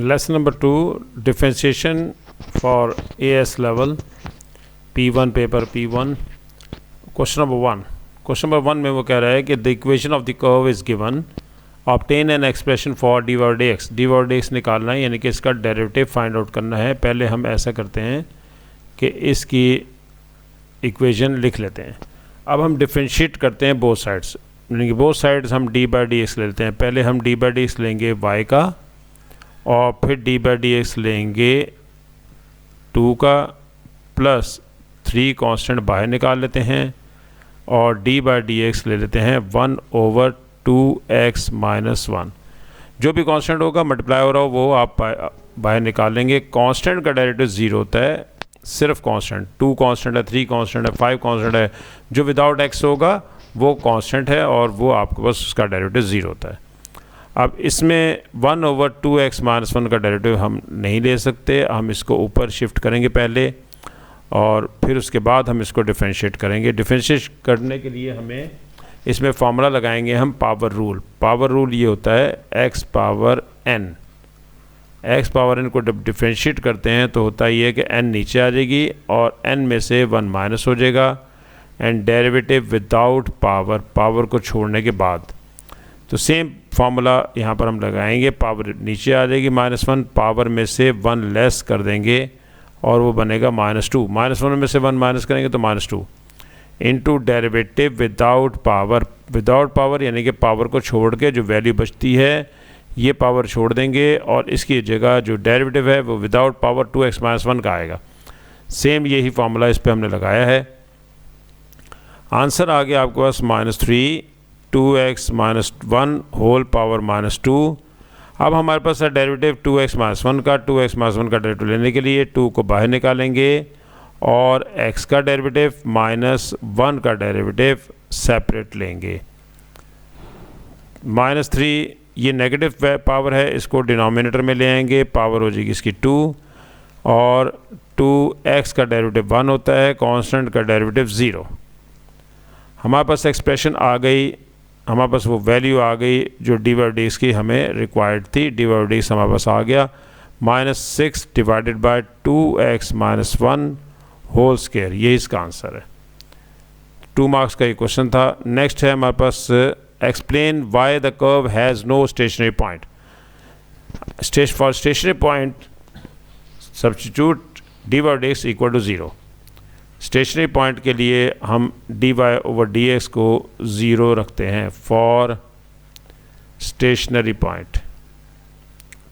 Lesson number 2, differentiation for AS level, P1 paper P1. Question number 1. Question number 1 में वो कह रहा है कि the equation of the curve is given, obtain an expression for dy over dx. dy over dx निकालना है, यानी कि इसका डेरिवेटिव फाइंड आउट करना है. पहले हम ऐसा करते हैं कि इसकी इक्वेशन लिख लेते हैं. अब हम डिफ्रेंशिएट करते हैं बोथ साइड्स, यानी कि बोथ साइड्स हम डी बाई डी एक्स ले लेते हैं. पहले हम डी बाई डी एक्स लेंगे y का, और फिर डी बाई डी एक्स लेंगे 2 का, प्लस 3 कांस्टेंट बाहर निकाल लेते हैं, और डी बाई डी एक्स ले लेते हैं 1 ओवर 2x माइनस 1. जो भी कांस्टेंट होगा मल्टीप्लाई हो रहा हो वो आप बाहर निकाल लेंगे. कांस्टेंट का डेरिवेटिव 0 होता है, सिर्फ कांस्टेंट. 2 कांस्टेंट है, 3 कांस्टेंट है, 5 कांस्टेंट है. जो विदाउट x होगा वो कांस्टेंट है और वो आपके पास उसका डेरिवेटिव 0 होता है. अब इसमें 1 ओवर 2x माइनस 1 का डेरिवेटिव हम नहीं ले सकते. हम इसको ऊपर शिफ्ट करेंगे पहले, और फिर उसके बाद हम इसको डिफरेंशिएट करेंगे. डिफरेंशिएट करने के लिए हमें इसमें फार्मूला लगाएंगे हम पावर रूल. पावर रूल ये होता है x power n. x power n को जब डिफरेंशिएट करते हैं तो होता ये है कि n नीचे आ जाएगी और n में से 1 माइनस हो जाएगा. And derivative without power, power को छोड़ने के बाद. तो सेम फार्मूला यहाँ पर हम लगाएंगे. पावर नीचे आ जाएगी -1, पावर में से 1 लेस कर देंगे और वो बनेगा -2. -1 में से 1 माइनस करेंगे तो -2 into derivative without power. Without power यानी कि पावर को छोड़ के जो वैल्यू बचती है ये पावर छोड़ देंगे, और इसकी जगह जो डेरिवेटिव है वो विदाउट पावर 2x माइनस 1 का आएगा. सेम यही फार्मूला इस पर हमने लगाया है. आंसर आ गया आपके पास -3 2x माइनस 1 होल पावर -2. अब हमारे पास है डेरिवेटिव 2x माइनस 1 का. 2x माइनस 1 का डेरिवेटिव लेने के लिए 2 को बाहर निकालेंगे और x का डेरिवेटिव -1 का डेरिवेटिव सेपरेट लेंगे. -3 ये नेगेटिव पावर है, इसको डिनोमिनेटर में ले आएंगे. पावर हो जाएगी इसकी 2, और 2x का डेरिवेटिव 1 होता है, कांस्टेंट का डेरिवेटिव 0. हमारे पास एक्सप्रेशन आ गई, हमारे पास वो वैल्यू आ गई जो डी बाई डी एक्स की हमें रिक्वायर्ड थी. डी बाई डी एक्स हमारे पास आ गया -6 divided by 2x minus 1 whole square. ये इसका आंसर है. 2 मार्क्स का ये क्वेश्चन था. नेक्स्ट है हमारे पास explain why the curve has no stationary point. For stationary point substitute d by d x equal to 0. Stationary point के लिए हम dy ओवर dx को 0 रखते हैं. For stationary point,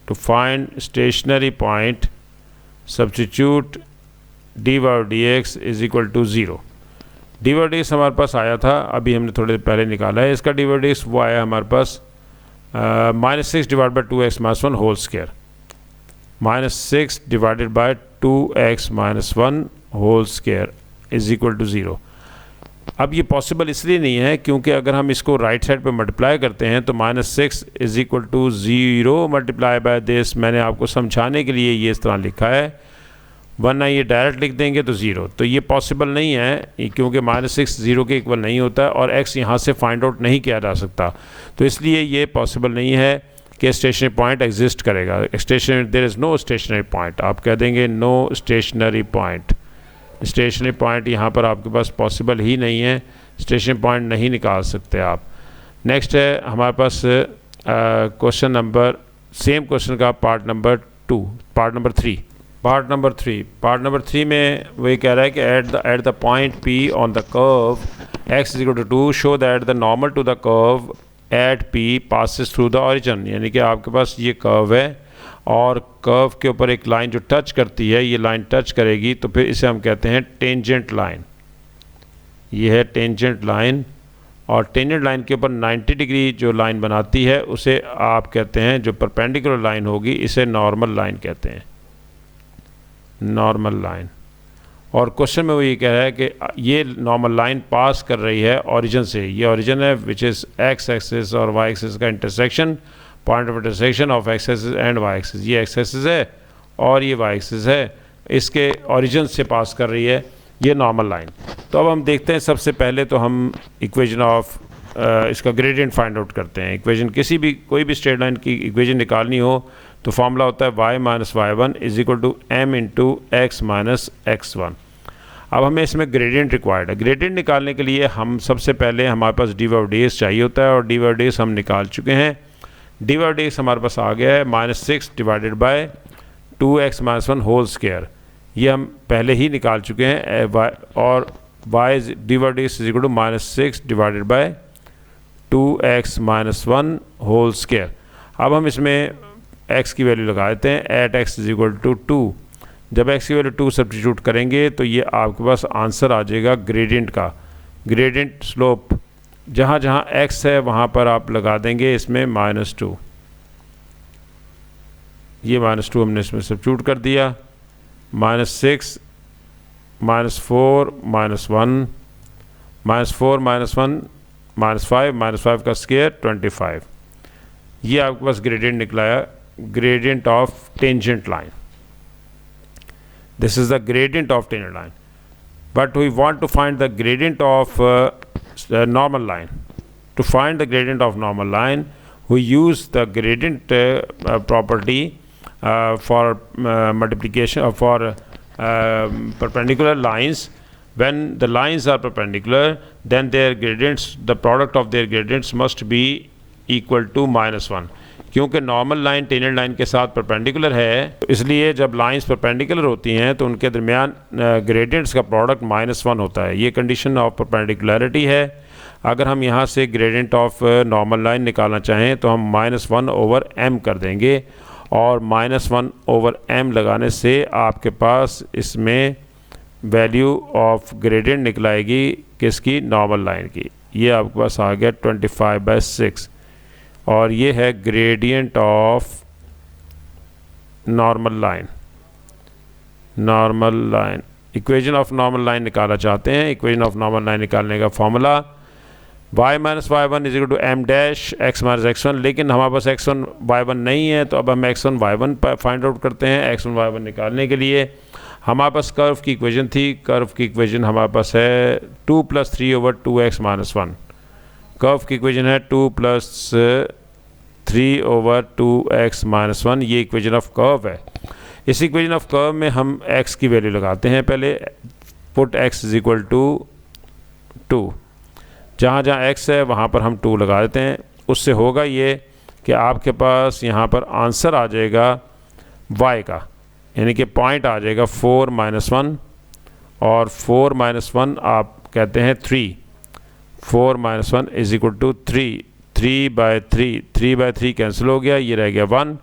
to find stationary point substitute dy over dx is equal to 0. dy over dx हमारे पास आया था, अभी हमने थोड़े देर पहले निकाला है. इसका dy ओवर dx वो आया हमारे पास -6 divide by 2x minus 1 whole square. -6 divided by 2x minus 1 whole square is equal to 0. अब ये पॉसिबल इसलिए नहीं है क्योंकि अगर हम इसको राइट साइड पे मल्टीप्लाई करते हैं तो -6 is equal to 0 multiply by this. मैंने आपको समझाने के लिए ये इस तरह लिखा है, वरना ये डायरेक्ट लिख देंगे तो 0. तो ये पॉसिबल नहीं है क्योंकि -6 0 के इक्वल नहीं होता है और x यहाँ से फाइंड आउट नहीं किया जा सकता. तो इसलिए ये पॉसिबल नहीं है कि स्टेशनरी पॉइंट एग्जिस्ट करेगा. Stationary, there is no stationary point. आप कह देंगे no stationary point. Stationary point यहाँ पर आपके पास पॉसिबल ही नहीं है. स्टेशनरी पॉइंट नहीं निकाल सकते आप. नेक्स्ट है हमारे पास क्वेश्चन नंबर, सेम क्वेश्चन का पार्ट नंबर 3. पार्ट नंबर 3 में वही कह रहा है कि at the point P on the curve x is equal to 2 show that the normal to the curve at P passes through the origin. यानी कि आपके पास ये कर्व है और कर्व के ऊपर एक लाइन जो टच करती है, ये लाइन टच करेगी तो फिर इसे हम कहते हैं टेंजेंट लाइन. ये है टेंजेंट लाइन, और टेंजेंट लाइन के ऊपर 90 डिग्री जो लाइन बनाती है उसे आप कहते हैं, जो परपेंडिकुलर लाइन होगी इसे नॉर्मल लाइन कहते हैं, नॉर्मल लाइन. और क्वेश्चन में वो ये कह रहा है कि ये नॉर्मल लाइन पास कर रही है ओरिजिन से. ये ओरिजिन है विच इज़ x एक्सिस और y एक्सिस का intersection, point of intersection of x axis and y axis. ये x एक्सिस है और ये y एक्सिस है, इसके ओरिजिन से पास कर रही है ये नॉर्मल लाइन. तो अब हम देखते हैं, सबसे पहले तो हम इक्वेशन ऑफ इसका ग्रेडियंट फाइंड आउट करते हैं. इक्वेशन कोई भी स्ट्रेट लाइन की इक्वेशन निकालनी हो तो फॉर्मूला होता है y minus y one is equal to m into x minus x one. अब हमें इसमें ग्रेडियंट रिक्वायर्ड है। ग्रेडियंट निकालने के लिए हम सबसे पहले हमारे पास डी वाई डी एक्स चाहिए होता है और डी वाई डी एक्स हम निकाल चुके हैं। डी वाई डी एक्स हमारे पास आ गया है -6 divided by 2x minus one whole square, ये हम पहले ही निकाल चुके हैं। और y d y d x is equal to -6 divided by 2x minus one whole square. अब हम इसमें x की वैल्यू लगा देते हैं at x is equal to 2। जब x की वैल्यू 2 सब्स्टिट्यूट करेंगे तो ये आपके पास आंसर आ जाएगा ग्रेडियंट का। ग्रेडियंट स्लोप जहाँ जहाँ x है वहाँ पर आप लगा देंगे इसमें -2। ये -2 हमने इसमें सब्स्टिट्यूट कर दिया। -6 -4 -1 -4 -1 -5 का स्क्वायर 25। ये आपके पास ग्रेडियंट निकलाया, gradient of tangent line. This is the gradient of tangent line, but we want to find the gradient of normal line. To find the gradient of normal line, we use the gradient property for multiplication for perpendicular lines. When the lines are perpendicular, then their gradients, the product of their gradients must be equal to -1. क्योंकि normal line tangent line के साथ perpendicular है, इसलिए जब lines perpendicular होती हैं तो उनके दरमियान ग्रेडियंट्स का प्रोडक्ट -1 होता है। ये कंडीशन ऑफ परपेंडिकुलरिटी है। अगर हम यहाँ से ग्रेडियंट ऑफ नॉर्मल लाइन निकालना चाहें तो हम -1/m कर देंगे और -1/m लगाने से आपके पास इसमें वैल्यू ऑफ ग्रेडियंट निकलाएगी किसकी, नॉर्मल लाइन की। ये आपके पास आ गया 25/6 और ये है gradient of normal line. Normal line equation of normal line निकालना चाहते हैं। इक्वेशन ऑफ नॉर्मल लाइन निकालने का formula y minus y one is equal to m dash x minus x1, लेकिन हमारे पास x1 y1 नहीं है तो अब हम x1 y1 फाइंड आउट करते हैं। x1 y1 निकालने के लिए हमारे पास कर्व की इक्वेशन थी। कर्व की इक्वेशन हमारे पास है 2 + 3/2x माइनस 1। कर्व की इक्वेशन है 2 + 3/2x माइनस 1। ये इक्वेशन ऑफ कर्व है। इस इक्वेशन ऑफ कर्व में हम x की वैल्यू लगाते हैं। पहले put x is equal to 2। जहाँ जहाँ x है वहाँ पर हम 2 लगा देते हैं। उससे होगा ये कि आपके पास यहाँ पर आंसर आ जाएगा y का, यानी कि पॉइंट आ जाएगा 4 - 1 और 4 - 1 आप कहते हैं 3। 4 - 1 इज इक्वल टू 3। 3/3 कैंसिल हो गया, ये रह गया 1।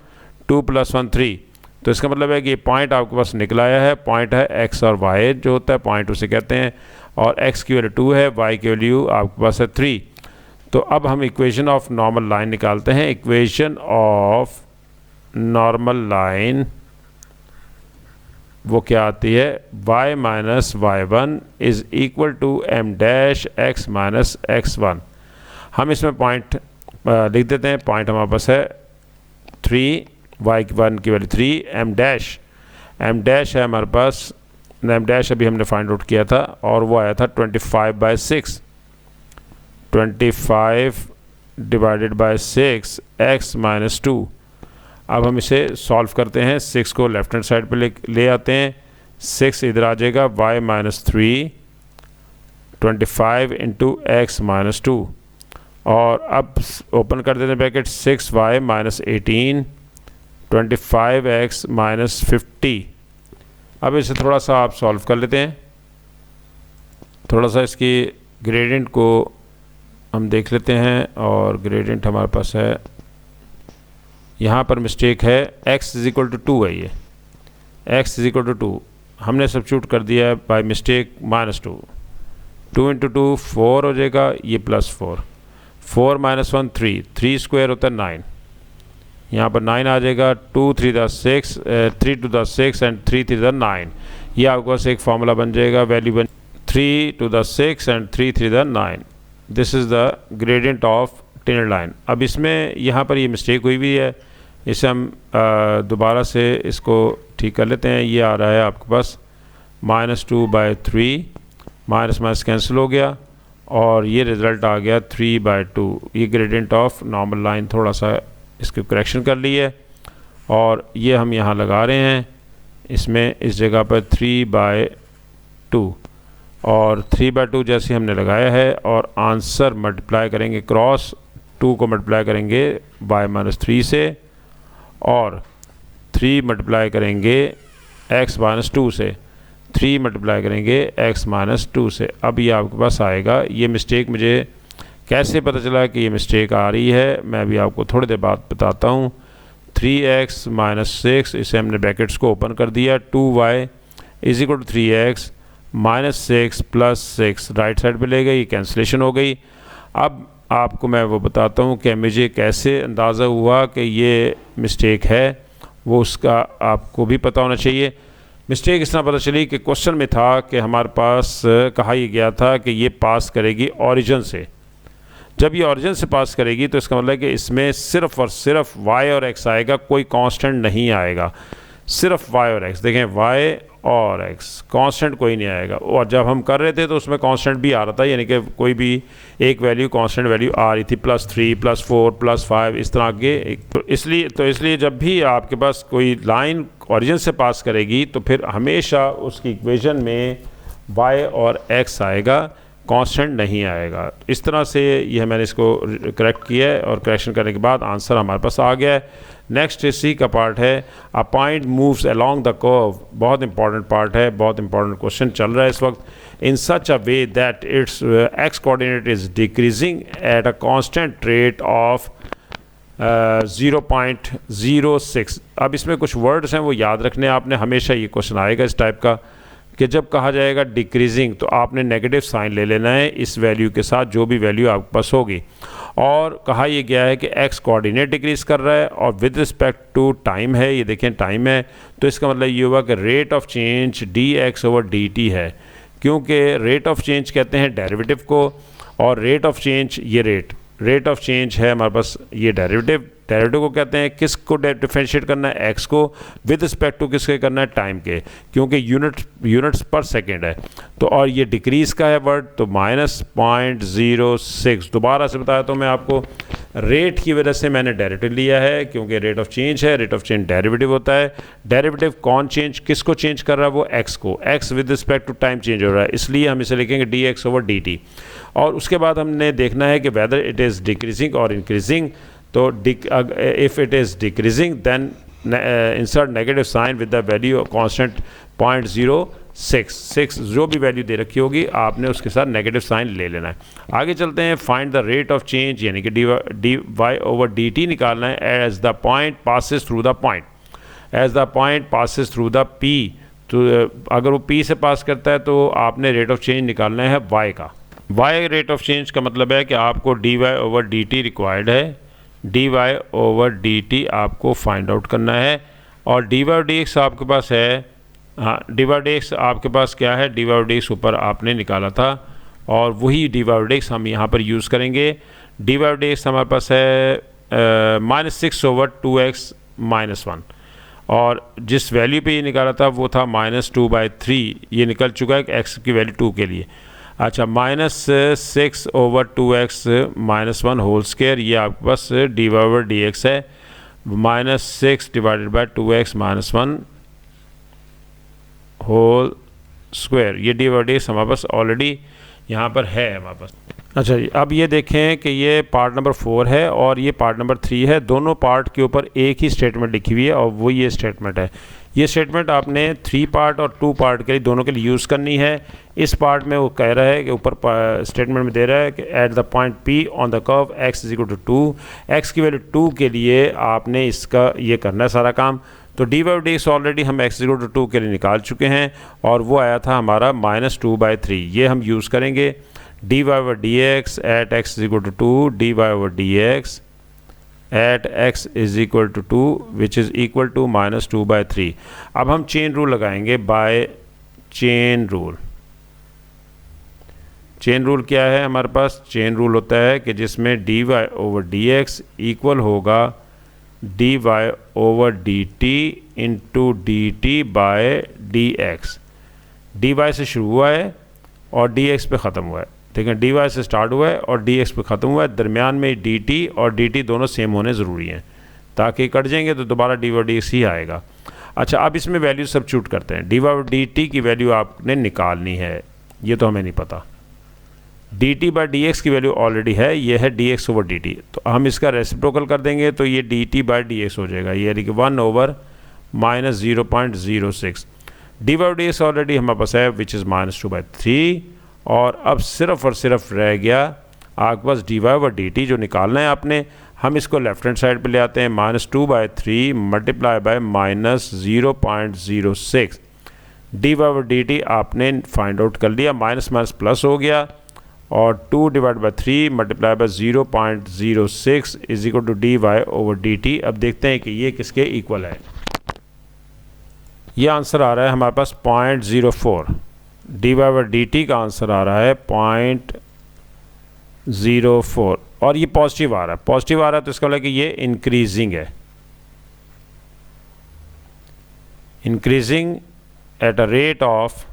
2 + 1 3। तो इसका मतलब है कि पॉइंट आपके पास निकल आया है। पॉइंट है x और y, जो होता है पॉइंट उसे कहते हैं, और x की वैल्यू 2 है, y की वैल्यू आपके पास है 3। तो अब हम इक्वेशन ऑफ नॉर्मल लाइन निकालते हैं। इक्वेशन ऑफ नॉर्मल लाइन वो क्या आती है, y minus y1 is equal to m dash x minus x1। हम इसमें पॉइंट लिख देते हैं। पॉइंट हमारे पास है 3, y1 की वैल्यू 3, m डैश है हमारे पास। m डैश अभी हमने फाइंड आउट किया था और वो आया था 25/6। 25 डिवाइडेड बाय 6 x माइनस 2। अब हम इसे सॉल्व करते हैं। 6 को लेफ्ट हैंड साइड पे ले आते हैं। 6 इधर आ जाएगा, y minus 3 25 into x minus 2, और अब ओपन कर देते हैं bracket. 6y minus 18 25x minus 50। अब इसे थोड़ा सा आप सॉल्व कर लेते हैं। थोड़ा सा इसकी ग्रेडियंट को हम देख लेते हैं, और ग्रेडियंट हमारे पास है, यहाँ पर मिस्टेक है, x इज इक्वल टू 2 है। ये x इज इक्वल टू 2 हमने सब्स्टिट्यूट कर दिया है बाय मिस्टेक -2। 2 × 2 4 हो जाएगा, ये +4। 4 - 1 3, 3 स्क्वायर होता है 9। यहाँ पर 9 आ जाएगा। 2 × 3 = 6, 3 × 2 = 6 एंड 3 × 3 = 9। ये आपके पास एक फार्मूला बन जाएगा, वैल्यू बन 3 × 2 = 6 and 3 × 3 = 9। This is the gradient of tangent line. अब इसमें यहाँ पर ये मिस्टेक हुई भी है, इसे हम दोबारा से इसको ठीक कर लेते हैं। ये आ रहा है आपके पास -2/3, माइनस माइनस कैंसिल हो गया और ये रिज़ल्ट आ गया 3/2। ये ग्रेडियंट ऑफ नॉर्मल लाइन, थोड़ा सा इसकी करेक्शन कर ली है। और ये हम यहाँ लगा रहे हैं इसमें, इस जगह पर 3/2 और 3/2 जैसे हमने लगाया है, और आंसर मल्टीप्लाई करेंगे क्रॉस 2 को मल्टीप्लाई करेंगे y-3 से, और 3 मल्टीप्लाई करेंगे x-2 से, 3 मल्टीप्लाई करेंगे x-2 से। अब ये आपके पास आएगा। ये मिस्टेक मुझे कैसे पता चला कि ये मिस्टेक आ रही है, मैं अभी आपको थोड़ी देर बाद बताता हूँ। 3x-6, इसे हमने ब्रैकेट्स को ओपन कर दिया, 2y = 3x -6 + 6 राइट साइड पे ले गई, कैंसिलेशन हो गई। अब आपको मैं वो बताता हूँ कि मुझे कैसे अंदाज़ा हुआ कि ये मिस्टेक है, वो उसका आपको भी पता होना चाहिए। मिस्टेक इस तरह पता चली कि क्वेश्चन में था कि हमारे पास कहा यह गया था कि ये पास करेगी ओरिजिन से। जब ये ओरिजिन से पास करेगी तो इसका मतलब है कि इसमें सिर्फ़ और सिर्फ y और x आएगा, कोई कांस्टेंट नहीं आएगा, सिर्फ y और x। देखें y और x, कांस्टेंट कोई नहीं आएगा। और जब हम कर रहे थे तो उसमें कांस्टेंट भी आ रहा था, यानी कि कोई भी एक वैल्यू कांस्टेंट वैल्यू आ रही थी, +3 +4 +5 इस तरह के। तो इसलिए जब भी आपके पास कोई लाइन ओरिजिन से पास करेगी तो फिर हमेशा उसकी इक्वेशन में y और x आएगा, कांस्टेंट नहीं आएगा। इस तरह से यह मैंने इसको करेक्ट किया है, और करेक्शन करने के बाद आंसर हमारे पास आ गया है। नेक्स्ट इसी का पार्ट है, a point moves along the curve. बहुत इंपॉर्टेंट पार्ट है, बहुत इंपॉर्टेंट क्वेश्चन चल रहा है इस वक्त। In such a way that its x coordinate is decreasing at a constant rate of 0.06। अब इसमें कुछ वर्ड्स हैं वो याद रखने आपने, हमेशा ये क्वेश्चन आएगा इस टाइप का कि जब कहा जाएगा डिक्रीजिंग तो आपने नेगेटिव साइन ले लेना है इस वैल्यू के साथ, जो भी वैल्यू आपके पास होगी। और कहा यह गया है कि x कोऑर्डिनेट डिक्रीज़ कर रहा है और विद रिस्पेक्ट टू टाइम है, ये देखें टाइम है, तो इसका मतलब ये हुआ कि रेट ऑफ चेंज dx/dt है, क्योंकि रेट ऑफ चेंज कहते हैं डेरिवेटिव को, और रेट ऑफ चेंज ये रेट ऑफ चेंज है हमारे पास, ये डेरिवेटिव को कहते हैं। किसको डिफरेंशिएट करना है? x को, विद रिस्पेक्ट टू किसके करना है? टाइम के, क्योंकि यूनिट्स पर सेकेंड है। तो और ये डिक्रीज़ का है वर्ड, तो -0.06। दोबारा से बताया तो मैं आपको, रेट की वजह से मैंने डेरिवेटिव लिया है, क्योंकि रेट ऑफ चेंज है, रेट ऑफ चेंज डेरिवेटिव होता है। डेरिवेटिव कौन चेंज, किसको चेंज कर रहा है? वो x को, x with respect to time change हो रहा है, इसलिए हम इसे लिखेंगे dx/dt। और उसके बाद हमने देखना है कि वेदर इट इज़ डिक्रीजिंग और इंक्रीजिंग। तो if it is decreasing then insert negative sign with the value constant 0.06 जो भी वैल्यू दे रखी होगी आपने उसके साथ नेगेटिव साइन ले लेना है। आगे चलते हैं, find the rate of change, यानी कि dy/dt निकालना है as the point passes through the point, as the point passes through the p। तो अगर वो p से पास करता है तो आपने रेट ऑफ चेंज निकालना है y का। y रेट ऑफ चेंज का मतलब है कि आपको dy/dt रिक्वायर्ड है, dy/dt आपको फाइंड आउट करना है। और dy/dx आपके पास है, हाँ dy/dx आपके पास क्या है, dy/dx ऊपर आपने निकाला था और वही dy/dx हम यहाँ पर यूज़ करेंगे। dy/dx हमारे पास है -6/2x - 1, और जिस वैल्यू पे ये निकाला था वो था -2/3, ये निकल चुका है x की वैल्यू 2 के लिए। अच्छा, -6/2x - 1 होल स्क्वायर, ये आपके पास dy/dx है, -6/2x - 1 होल स्क्वायर, ये dy/dx हमारे पास ऑलरेडी यहाँ पर है हमारे पास। अच्छा जी, अब ये देखें कि ये पार्ट नंबर 4 है और ये पार्ट नंबर 3 है, दोनों पार्ट के ऊपर एक ही स्टेटमेंट लिखी हुई है और वो ये स्टेटमेंट है। ये स्टेटमेंट आपने 3 पार्ट और 2 पार्ट के लिए दोनों के लिए यूज़ करनी है। इस पार्ट में वो कह रहा है कि ऊपर स्टेटमेंट में दे रहा है कि at the point P on the curve x = 2, x की वैल्यू 2 के लिए आपने इसका ये करना है सारा काम। तो dy/dx ऑलरेडी हम x = 2 के लिए निकाल चुके हैं और वो आया था हमारा -2/3, ये हम यूज़ करेंगे। dy/dx at x = 2, dy/dx at x = 2 which is equal to -2/3। अब हम चेन रूल लगाएंगे by chain rule. Chain rule क्या है हमारे पास? चेन रूल होता है कि जिसमें dy/dx इक्वल होगा dy/dt इंटू dt/dx। dy से शुरू हुआ है और dx पे ख़त्म हुआ है, ठीक है, dy से स्टार्ट हुआ है और dx पे ख़त्म हुआ है, दरमियान में dt और dt दोनों सेम होने ज़रूरी हैं, ताकि कट जाएंगे तो दोबारा डी वाई डी एक्स ही आएगा। अच्छा, अब इसमें वैल्यू सब्स्टिट्यूट करते हैं। डी वाई डी टी की वैल्यू आपने निकालनी है, ये तो हमें नहीं पता। D T by d x की वैल्यू ऑलरेडी है, ये है D x over d T, तो हम इसका रेसिप्रोकल कर देंगे तो ये D T by d x हो जाएगा, ये यानी कि 1 over minus 0.06। D y d x already हमारे पास है विच इज़ -2/3, और अब सिर्फ और सिर्फ रह गया आपके पास d y over d t जो निकालना है आपने। हम इसको लेफ्ट हैंड साइड पे ले आते हैं, -2/3 multiply by -0.06। D y over d t आपने फाइंड आउट कर लिया, माइनस माइनस प्लस हो गया, और 2 divide by 3 multiply by 0.06 is equal to d y over d t. अब देखते हैं कि ये किसके इक्वल है। ये आंसर आ रहा है हमारे पास 0.04। D y over d t का आंसर आ रहा है 0.04, और ये पॉजिटिव आ रहा है। पॉजिटिव आ रहा है तो इसका मतलब कि ये इंक्रीजिंग है, increasing at a rate of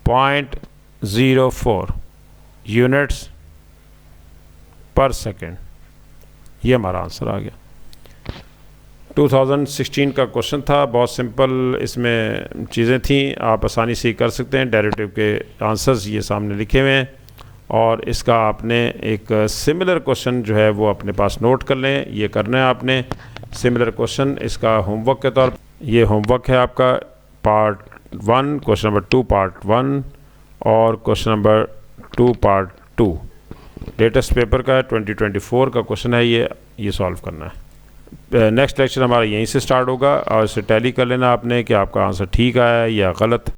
0.04 units पर सेकेंड। ये हमारा आंसर आ गया। 2016 का क्वेश्चन था, बहुत सिंपल इसमें चीज़ें थी, आप आसानी से कर सकते हैं। डेरिवेटिव के आंसर्स ये सामने लिखे हुए हैं, और इसका आपने एक सिमिलर क्वेश्चन जो है वो अपने पास नोट कर लें। ये करना है आपने सिमिलर क्वेश्चन, इसका होमवर्क के तौर पर। ये होमवर्क है आपका पार्ट 1 क्वेश्चन नंबर 2 पार्ट 1, और question number 2 part 2 latest paper का है, 2024 का क्वेश्चन है। ये सॉल्व करना है। नेक्स्ट लेक्चर हमारा यहीं से स्टार्ट होगा, और इसे टैली कर लेना आपने कि आपका आंसर ठीक आया है या गलत।